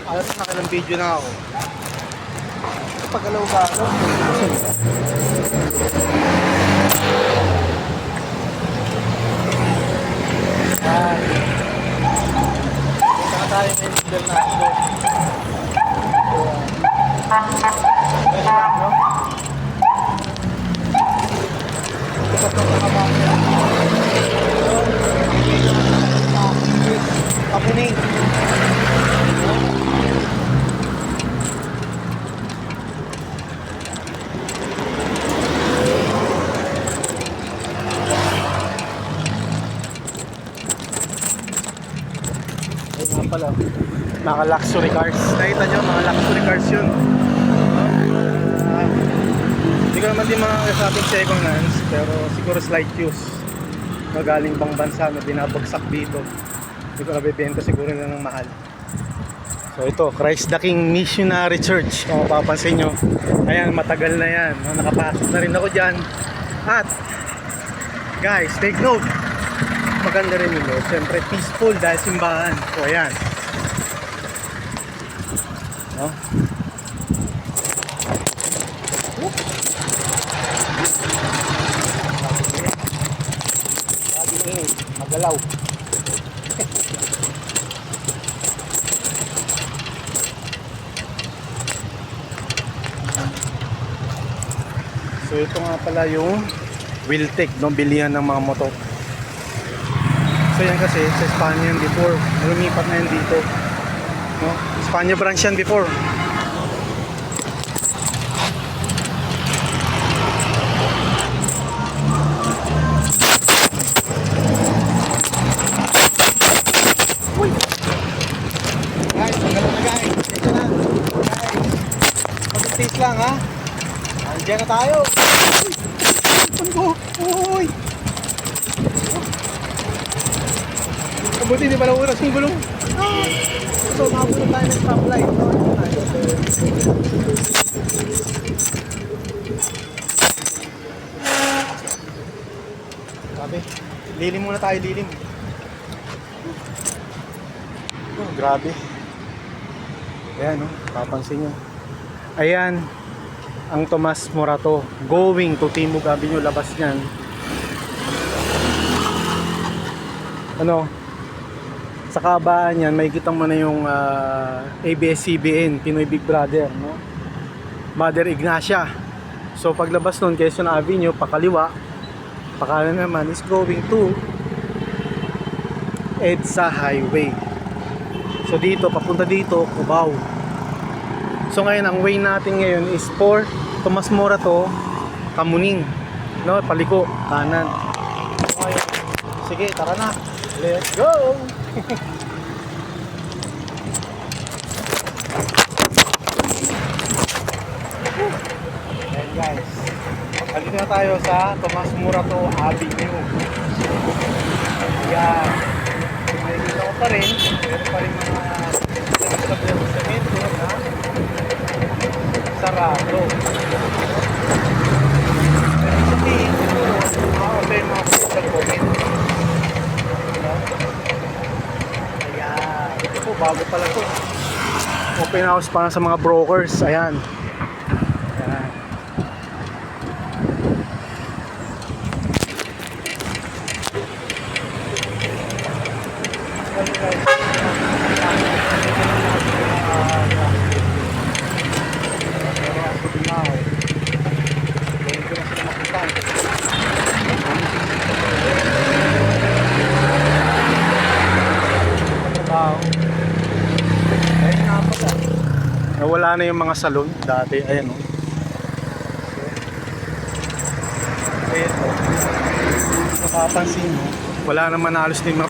Alam mo, nakilang video na ako. Pagalaw ka, ano? Yan. Punta ka tayo ng middle na ako. Ganyan lang, no? Ito pa ito ka ba? Kapuning. Ayun pala, mga luxury cars. Nakita nyo, mga luxury cars yun. Hindi ko naman din mga kasabing second hands, pero siguro slight use. Magaling bang bansa na binabagsak dito. Hindi ko nabibenta siguro na ng mahal. So ito, Christ the King Missionary Church. Kung mapapansin nyo, ayan, matagal na yan. Nakapasok na rin ako dyan. At guys, take note, maganda rin yun. Siyempre peaceful dahil simbahan. So ayan, no? Magalaw. So ito nga pala yung Wiltec, no? Bilihan ng mga motor. So yan kasi sa Espanya yan before. Lumipat na yan dito, no? Espanya branch yan before. Guys, magalaw na guys. Ito na. Guys, pag-taste lang ha. Andiyan na tayo. Uy! Kabuti hindi pala oras yung gulong. So, makapunod tayo ng stoplight. Grabe. Lilim muna tayo, lilim. Oh, grabe. Ayan, no? Papansin nyo. Ayan ang Tomas Morato going to Timog Avenue. Labas niyan, ano, sa kabaan yan makikita mo na yung ABS-CBN Pinoy Big Brother, no? Mother Ignacia. So paglabas nun, Quezon Avenue, pakaliwa, pakanan naman is going to EDSA Highway. So dito, papunta dito, Cubao. So ngayon, ang way natin ngayon is for Tomas Morato, Kamuning, no? Paliko, kanan. Okay. Sige, tara na. Let's go! Ayan guys, nandito na tayo sa Tomas Morato Avenue. Ayan, makikita ko pa rin, meron pa rin mga semento na sarado. Pero sabihin, mga-open mga social comment. Ayan, ito po, bago pala ito. Open house para sa mga brokers. Ayan. Ayan. Nawala na yung mga salon dati. Ayan, oh. Ayan, oh. Napapansin mo, wala naman halos din mga